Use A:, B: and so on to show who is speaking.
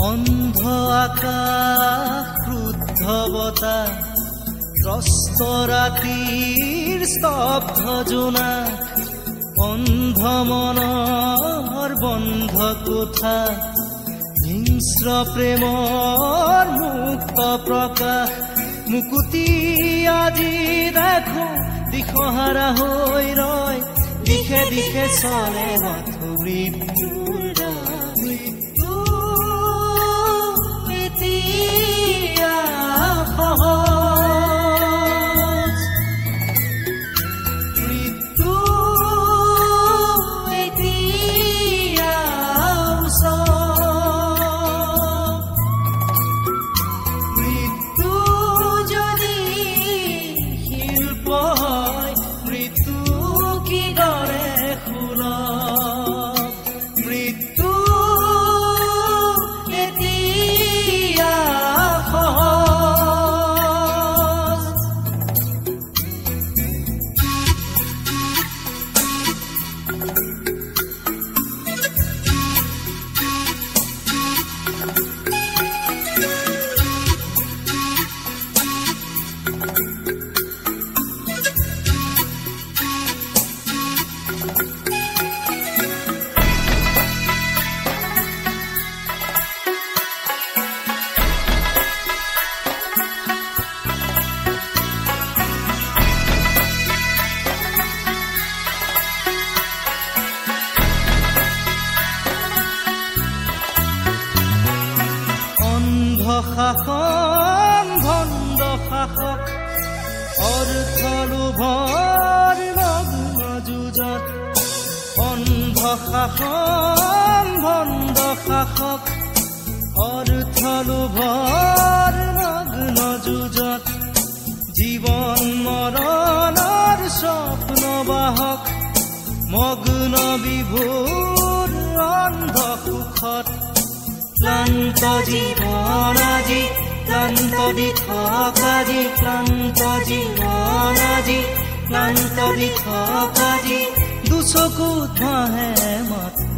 A: অন্ধ আকাশ ক্ৰুদ্ধ বতাহ ত্ৰস্ত ৰাতিৰ স্তব্ধ জোনাক অন্ধ মনৰ বন্ধ কোঠা হিংস্ৰ প্ৰেমৰ মুক্ত প্ৰকাশ মুকুতি আজি দেখো দিশহাৰা হৈ ৰয় দিশে দিশে চলে মাথো মৃত্যুৰ মৃত্যু এতিয়া সহজ মৃত্যু এতিয়া মৃত্যু যদি শিল্প হয় মৃত্যু কি দৰে সুলভ মৃত্যু এতিয়া সহজ শাসন ভণ্ড শাসক অৰ্থ লোভৰ নগ্ন যুঁজত অন্ধ শাসন ভণ্ড শাসক অৰ্থ লোভৰ নগ্ন যুঁজত জীৱন মৰণৰ স্বপ্ন বাহক মগ্ন বিভোৰ অন্ধ সুখত ক্লান্ত জীবন আজি ক্লান্ত দিঠক আজি ক্লান্ত জীবন আজি ক্লান্ত দিঠক আজি দুচকুত ভাহে মাথো